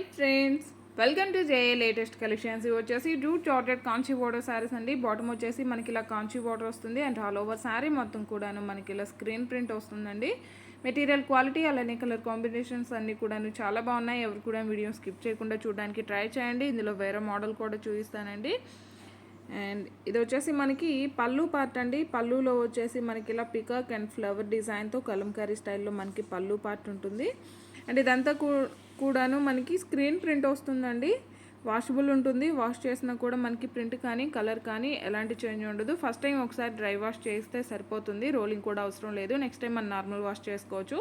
Hi friends, welcome to J A latest collections. ఇవి వచ్చేసి jute georgette Kanchi border saris అండి. Bottom వచ్చేసి మనకి ఇలా కాంచీ బోర్డర్ వస్తుంది అండ్ ఆల్ ఓవర్ శారీ మొత్తం కూడాను మనకి ఇలా స్క్రీన్ ప్రింట్ వస్తుందండి. మెటీరియల్ క్వాలిటీ అలానే కలర్ కాంబినేషన్స్ అన్నీ కూడాను చాలా బాగున్నాయి. ఎవరు కూడా వీడియో స్కిప్ చేయకుండా చూడడానికి ట్రై చేయండి. ఇందులో వేరే మోడల్ కూడా చూపిస్తానండి. అండ్ ఇది వచ్చేసి మనకి పళ్ళు పార్ట్ అండి. పళ్ళులో వచ్చేసి మనకి ఇలా పికాక్ అండ్ ఫ్లవర్ డిజైన్తో కలంకారీ స్టైల్లో మనకి పళ్ళు పార్ట్ ఉంటుంది. అండ్ ఇదంతా కూడాను మనకి స్క్రీన్ ప్రింట్ వస్తుందండి. వాషబుల్ ఉంటుంది. వాష్ చేసినా కూడా మనకి ప్రింట్ కానీ కలర్ కానీ ఎలాంటి చేంజ్ ఉండదు. ఫస్ట్ టైం ఒకసారి డ్రై వాష్ చేస్తే సరిపోతుంది. రోలింగ్ కూడా అవసరం లేదు. నెక్స్ట్ టైం మనం నార్మల్ వాష్ చేసుకోవచ్చు.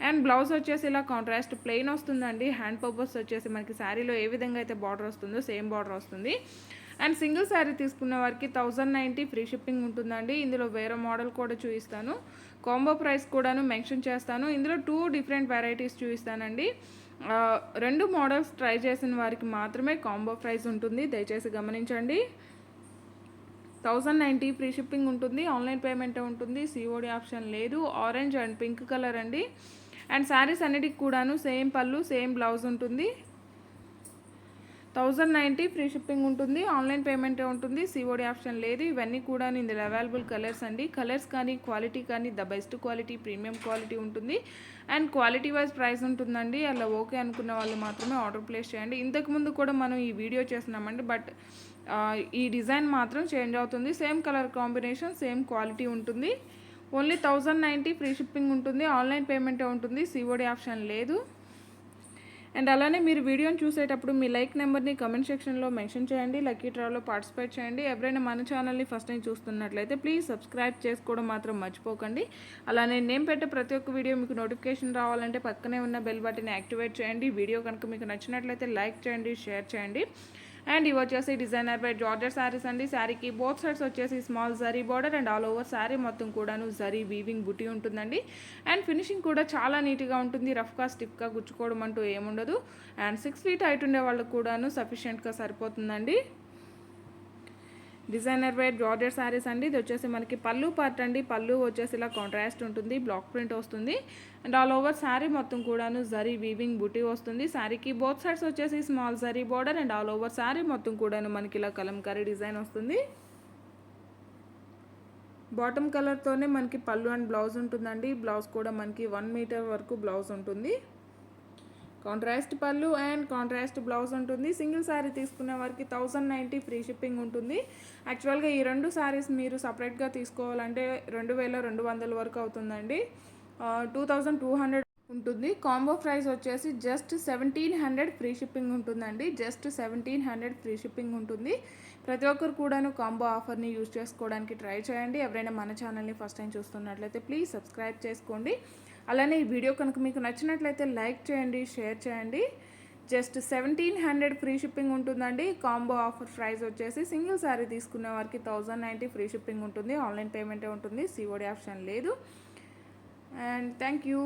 అండ్ బ్లౌజ్ వచ్చేసి ఇలా కాంట్రాస్ట్ ప్లెయిన్ వస్తుందండి. హ్యాండ్ పర్పస్ వచ్చేసి మనకి శారీలో ఏ విధంగా అయితే బార్డర్ వస్తుందో సేమ్ బార్డర్ వస్తుంది. అండ్ సింగిల్ శారీ తీసుకున్న వారికి 1090 ఫ్రీ షిప్పింగ్ ఉంటుందండి. ఇందులో వేరే మోడల్ కూడా చూపిస్తాను. కాంబో ప్రైస్ కూడాను మెన్షన్ చేస్తాను. ఇందులో 2 డిఫరెంట్ వెరైటీస్ చూపిస్తానండి. 2 మోడల్స్ ట్రై చేసిన వారికి మాత్రమే కాంబో ప్రైస్ ఉంటుంది. దయచేసి గమనించండి. 1090 ఫ్రీ షిప్పింగ్ ఉంటుంది. ఆన్లైన్ పేమెంట్ ఉంటుంది. సిఓడి ఆప్షన్ లేదు. ఆరెంజ్ అండ్ పింక్ కలర్ అండి. అండ్ శారీస్ అన్నిటికి కూడాను సేమ్ పళ్ళు సేమ్ బ్లౌజ్ ఉంటుంది. 1090 ఫ్రీ షిప్పింగ్ ఉంటుంది. ఆన్లైన్ పేమెంటే ఉంటుంది. సిఓడి ఆప్షన్ లేదు. ఇవన్నీ కూడా ఇందులో అవైలబుల్ కలర్స్ అండి. కలర్స్ కానీ క్వాలిటీ కానీ the best quality premium quality ఉంటుంది. అండ్ క్వాలిటీ వైజ్ ప్రైస్ ఉంటుందండి. అలా ఓకే అనుకున్న వాళ్ళు మాత్రమే ఆర్డర్ ప్లేస్ చేయండి. ఇంతకుముందు కూడా మనం ఈ వీడియో చేస్తున్నామండి. బట్ ఈ డిజైన్ మాత్రం చేంజ్ అవుతుంది. Same colour combination same quality ఉంటుంది. ఓన్లీ 1090 ఫ్రీ షిప్పింగ్ ఉంటుంది. ఆన్లైన్ పేమెంటే ఉంటుంది. సిఓడి ఆప్షన్ లేదు. అండ్ అలానే మీరు వీడియోని చూసేటప్పుడు మీ లైక్ నెంబర్ని కమెంట్ సెక్షన్లో మెన్షన్ చేయండి. లక్కీ డ్రాలో పార్టిసిపేట్ చేయండి. ఎవరైనా మన ఛానల్ని ఫస్ట్ టైం చూస్తున్నట్లయితే ప్లీజ్ సబ్స్క్రైబ్ చేసుకోవడం మాత్రం మర్చిపోకండి. అలానే నేను పెట్టే ప్రతి ఒక్క వీడియో మీకు నోటిఫికేషన్ రావాలంటే పక్కనే ఉన్న బెల్ బటన్ని యాక్టివేట్ చేయండి. వీడియో కనుక మీకు నచ్చినట్లయితే లైక్ చేయండి, షేర్ చేయండి. అండ్ ఇవి వచ్చేసి డిజైనర్ బై జార్జెట్ శారీస్ అండి. శారీకి బోత్ సైడ్స్ వచ్చేసి small zari border and all over sari మొత్తం కూడాను జరీ వీవింగ్ బుటీ ఉంటుందండి. అండ్ ఫినిషింగ్ కూడా చాలా నీట్గా ఉంటుంది. రఫ్గా స్టిఫ్గా గుచ్చుకోవడం అంటూ ఏముండదు. అండ్ 6 ఫీట్ హైట్ ఉండే వాళ్ళకు కూడాను సఫిషియెంట్గా సరిపోతుందండి. డిజైనర్ వేర్ జార్జెట్ శారీస్ అండి. ఇది వచ్చేసి మనకి పళ్ళు పార్ట్ అండి. పళ్ళు వచ్చేసి ఇలా కాంట్రాస్ట్ ఉంటుంది. బ్లాక్ ప్రింట్ వస్తుంది. అండ్ ఆల్ ఓవర్ శారీ మొత్తం కూడాను జరీ వీవింగ్ బుటీ వస్తుంది. శారీకి బోత్ సైడ్స్ వచ్చేసి small zari border and all over sari మొత్తం కూడాను మనకి ఇలా కలంకారీ డిజైన్ వస్తుంది. బాటమ్ కలర్తోనే మనకి పళ్ళు అండ్ బ్లౌజ్ ఉంటుందండి. బ్లౌజ్ కూడా మనకి 1 మీటర్ వరకు బ్లౌజ్ ఉంటుంది. కాంట్రాస్ట్ పళ్ళు అండ్ కాంట్రాస్ట్ బ్లౌజ్ ఉంటుంది. సింగిల్ శారీ తీసుకునే వారికి 1090 ఫ్రీ షిప్పింగ్ ఉంటుంది. యాక్చువల్గా ఈ 2 శారీస్ మీరు సపరేట్గా తీసుకోవాలంటే 2200 వరకు అవుతుందండి. 2200 ఉంటుంది. కాంబో ప్రైస్ వచ్చేసి జస్ట్ 1700 ఫ్రీ షిప్పింగ్ ఉంటుందండి. జస్ట్ 1700 ఫ్రీ షిప్పింగ్ ఉంటుంది. ప్రతి ఒక్కరు కూడాను కాంబో ఆఫర్ని యూజ్ చేసుకోవడానికి ట్రై చేయండి. ఎవరైనా మన ఛానల్ని ఫస్ట్ టైం చూస్తున్నట్లయితే ప్లీజ్ సబ్స్క్రైబ్ చేసుకోండి. అలానే ఈ వీడియో కనుక మీకు నచ్చినట్లయితే లైక్ చేయండి, షేర్ చేయండి. జస్ట్ 1700 ఫ్రీ షిప్పింగ్ ఉంటుందండి. కాంబో ఆఫర్ ప్రైస్ వచ్చేసి సింగిల్ శారీ తీసుకునే వారికి 1090 ఫ్రీ షిప్పింగ్ ఉంటుంది. ఆన్లైన్ పేమెంటే ఉంటుంది. సిఓడి ఆప్షన్ లేదు. And thank you.